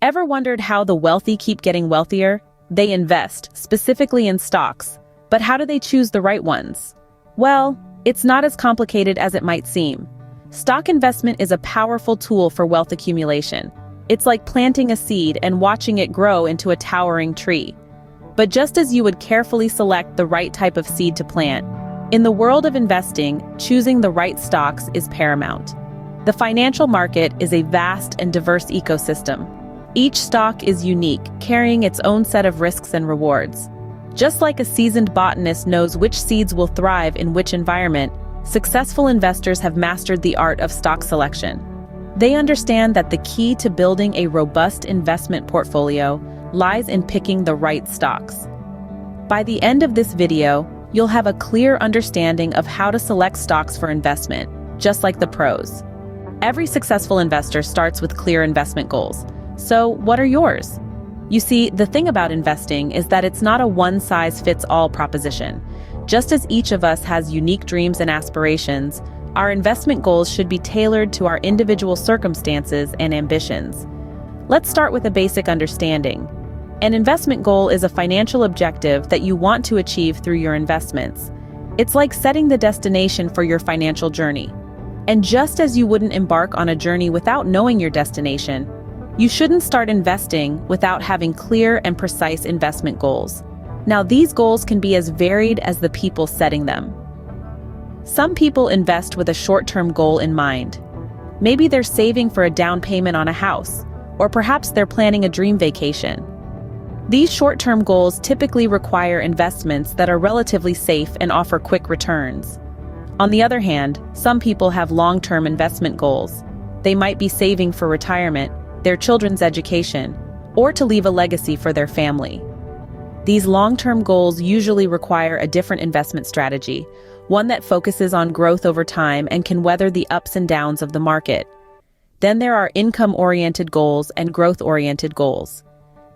Ever wondered how the wealthy keep getting wealthier? They invest, specifically in stocks. But how do they choose the right ones? Well, it's not as complicated as it might seem. Stock investment is a powerful tool for wealth accumulation. It's like planting a seed and watching it grow into a towering tree. But just as you would carefully select the right type of seed to plant, in the world of investing, choosing the right stocks is paramount. The financial market is a vast and diverse ecosystem. Each stock is unique, carrying its own set of risks and rewards. Just like a seasoned botanist knows which seeds will thrive in which environment, successful investors have mastered the art of stock selection. They understand that the key to building a robust investment portfolio lies in picking the right stocks. By the end of this video, you'll have a clear understanding of how to select stocks for investment, just like the pros. Every successful investor starts with clear investment goals. So, what are yours? You see, the thing about investing is that it's not a one-size-fits-all proposition. Just as each of us has unique dreams and aspirations, our investment goals should be tailored to our individual circumstances and ambitions. Let's start with a basic understanding. An investment goal is a financial objective that you want to achieve through your investments. It's like setting the destination for your financial journey. And just as you wouldn't embark on a journey without knowing your destination, you shouldn't start investing without having clear and precise investment goals. Now, these goals can be as varied as the people setting them. Some people invest with a short-term goal in mind. Maybe they're saving for a down payment on a house, or perhaps they're planning a dream vacation. These short-term goals typically require investments that are relatively safe and offer quick returns. On the other hand, some people have long-term investment goals. They might be saving for retirement, their children's education, or to leave a legacy for their family. These long-term goals usually require a different investment strategy, one that focuses on growth over time and can weather the ups and downs of the market. Then there are income-oriented goals and growth-oriented goals.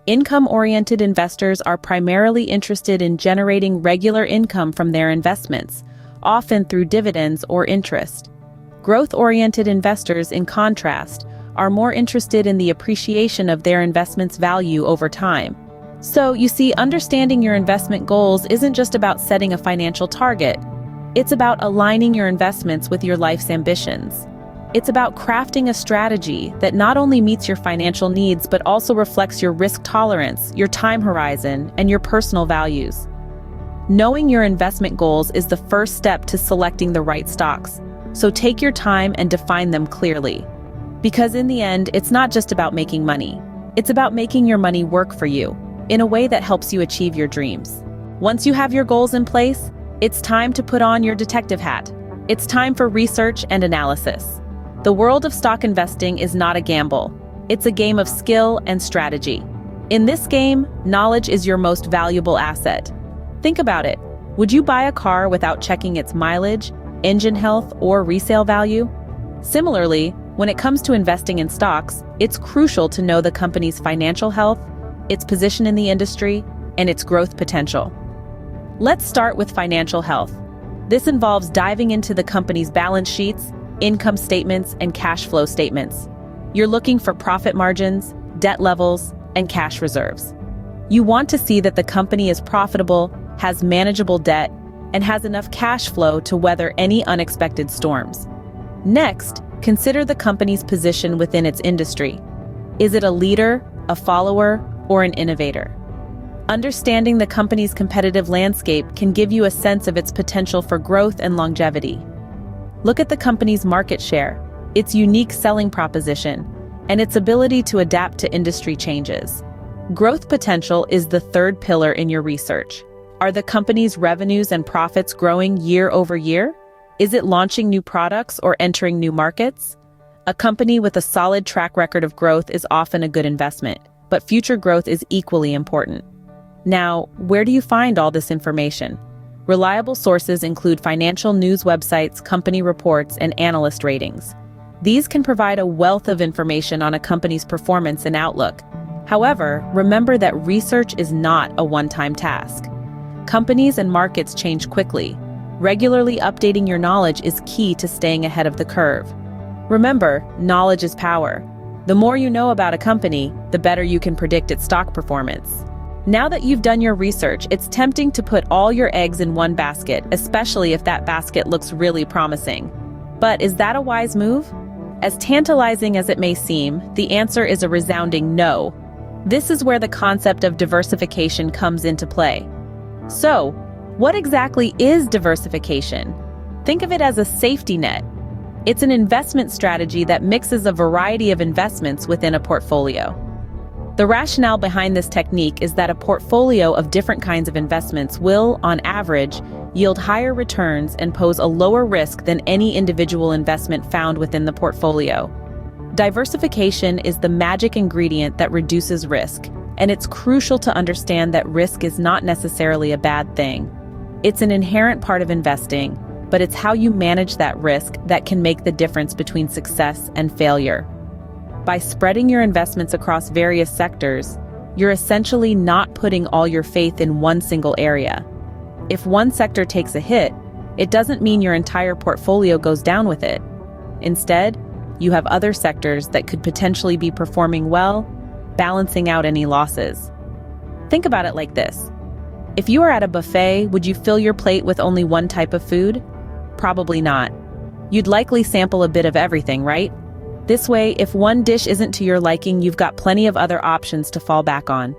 Income-oriented investors are primarily interested in generating regular income from their investments, often through dividends or interest. Growth-oriented investors, in contrast, are more interested in the appreciation of their investment's value over time. So, you see, understanding your investment goals isn't just about setting a financial target. It's about aligning your investments with your life's ambitions. It's about crafting a strategy that not only meets your financial needs but also reflects your risk tolerance, your time horizon, and your personal values. Knowing your investment goals is the first step to selecting the right stocks, so take your time and define them clearly. Because in the end, it's not just about making money. It's about making your money work for you, in a way that helps you achieve your dreams. Once you have your goals in place, it's time to put on your detective hat. It's time for research and analysis. The world of stock investing is not a gamble. It's a game of skill and strategy. In this game, knowledge is your most valuable asset. Think about it. Would you buy a car without checking its mileage, engine health, or resale value? Similarly, when it comes to investing in stocks, it's crucial to know the company's financial health, its position in the industry, and its growth potential. Let's start with financial health. This involves diving into the company's balance sheets, income statements, and cash flow statements. You're looking for profit margins, debt levels, and cash reserves. You want to see that the company is profitable, has manageable debt, and has enough cash flow to weather any unexpected storms. Next, consider the company's position within its industry. Is it a leader, a follower, or an innovator? Understanding the company's competitive landscape can give you a sense of its potential for growth and longevity. Look at the company's market share, its unique selling proposition, and its ability to adapt to industry changes. Growth potential is the third pillar in your research. Are the company's revenues and profits growing year over year? Is it launching new products or entering new markets? A company with a solid track record of growth is often a good investment, but future growth is equally important. Now, where do you find all this information? Reliable sources include financial news websites, company reports, and analyst ratings. These can provide a wealth of information on a company's performance and outlook. However, remember that research is not a one-time task. Companies and markets change quickly. Regularly updating your knowledge is key to staying ahead of the curve. Remember, knowledge is power. The more you know about a company, the better you can predict its stock performance. Now that you've done your research, it's tempting to put all your eggs in one basket, especially if that basket looks really promising. But is that a wise move? As tantalizing as it may seem, the answer is a resounding no. This is where the concept of diversification comes into play. So, what exactly is diversification? Think of it as a safety net. It's an investment strategy that mixes a variety of investments within a portfolio. The rationale behind this technique is that a portfolio of different kinds of investments will, on average, yield higher returns and pose a lower risk than any individual investment found within the portfolio. Diversification is the magic ingredient that reduces risk, and it's crucial to understand that risk is not necessarily a bad thing. It's an inherent part of investing, but it's how you manage that risk that can make the difference between success and failure. By spreading your investments across various sectors, you're essentially not putting all your faith in one single area. If one sector takes a hit, it doesn't mean your entire portfolio goes down with it. Instead, you have other sectors that could potentially be performing well, balancing out any losses. Think about it like this. If you are at a buffet, would you fill your plate with only one type of food? Probably not. You'd likely sample a bit of everything, right? This way, if one dish isn't to your liking, you've got plenty of other options to fall back on.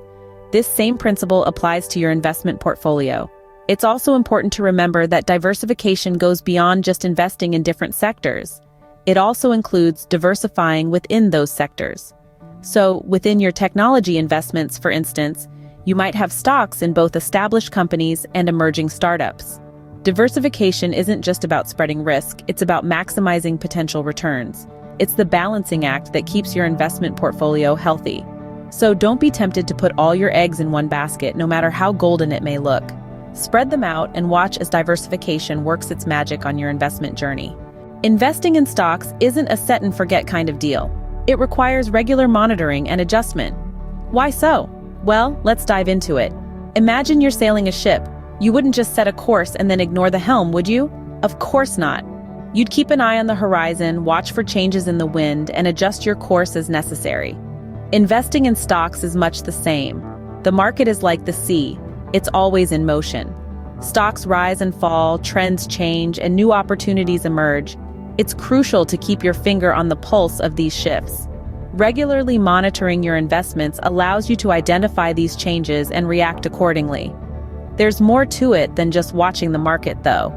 This same principle applies to your investment portfolio. It's also important to remember that diversification goes beyond just investing in different sectors. It also includes diversifying within those sectors. So, within your technology investments, for instance, you might have stocks in both established companies and emerging startups. Diversification isn't just about spreading risk, it's about maximizing potential returns. It's the balancing act that keeps your investment portfolio healthy. So don't be tempted to put all your eggs in one basket, no matter how golden it may look. Spread them out and watch as diversification works its magic on your investment journey. Investing in stocks isn't a set-and-forget kind of deal. It requires regular monitoring and adjustment. Why so? Well, let's dive into it. Imagine you're sailing a ship. You wouldn't just set a course and then ignore the helm, would you? Of course not. You'd keep an eye on the horizon, watch for changes in the wind, and adjust your course as necessary. Investing in stocks is much the same. The market is like the sea. It's always in motion. Stocks rise and fall, trends change, and new opportunities emerge. It's crucial to keep your finger on the pulse of these shifts. Regularly monitoring your investments allows you to identify these changes and react accordingly. There's more to it than just watching the market, though.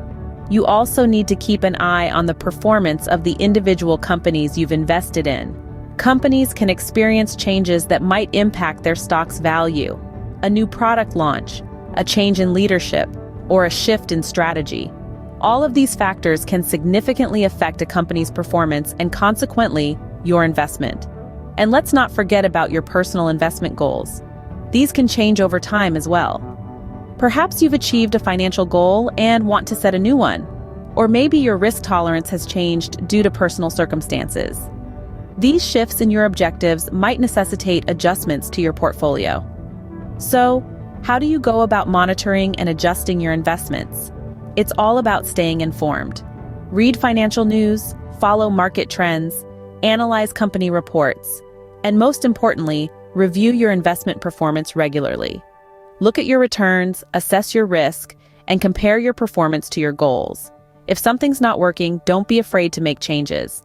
You also need to keep an eye on the performance of the individual companies you've invested in. Companies can experience changes that might impact their stock's value. A new product launch, a change in leadership, or a shift in strategy. All of these factors can significantly affect a company's performance and consequently, your investment. And let's not forget about your personal investment goals. These can change over time as well. Perhaps you've achieved a financial goal and want to set a new one. Or maybe your risk tolerance has changed due to personal circumstances. These shifts in your objectives might necessitate adjustments to your portfolio. So, how do you go about monitoring and adjusting your investments? It's all about staying informed. Read financial news, follow market trends, analyze company reports, and most importantly, review your investment performance regularly. Look at your returns, assess your risk, and compare your performance to your goals. If something's not working, don't be afraid to make changes.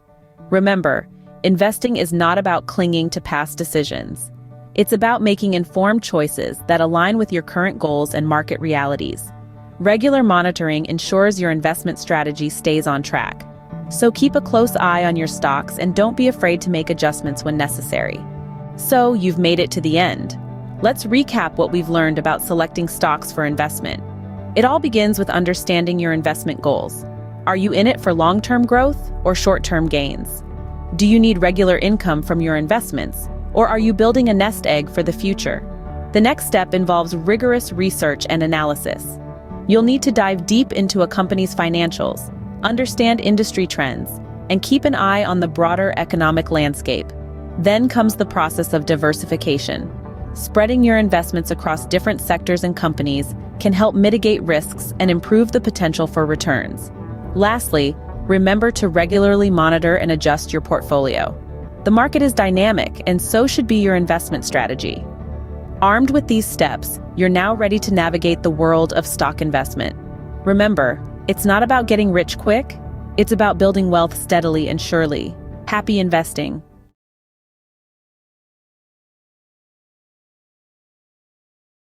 Remember, investing is not about clinging to past decisions. It's about making informed choices that align with your current goals and market realities. Regular monitoring ensures your investment strategy stays on track. So keep a close eye on your stocks and don't be afraid to make adjustments when necessary. So you've made it to the end. Let's recap what we've learned about selecting stocks for investment. It all begins with understanding your investment goals. Are you in it for long-term growth or short-term gains? Do you need regular income from your investments, or are you building a nest egg for the future? The next step involves rigorous research and analysis. You'll need to dive deep into a company's financials, understand industry trends, and keep an eye on the broader economic landscape. Then comes the process of diversification. Spreading your investments across different sectors and companies can help mitigate risks and improve the potential for returns. Lastly, remember to regularly monitor and adjust your portfolio. The market is dynamic, and so should be your investment strategy. Armed with these steps, you're now ready to navigate the world of stock investment. Remember, it's not about getting rich quick, it's about building wealth steadily and surely. Happy investing!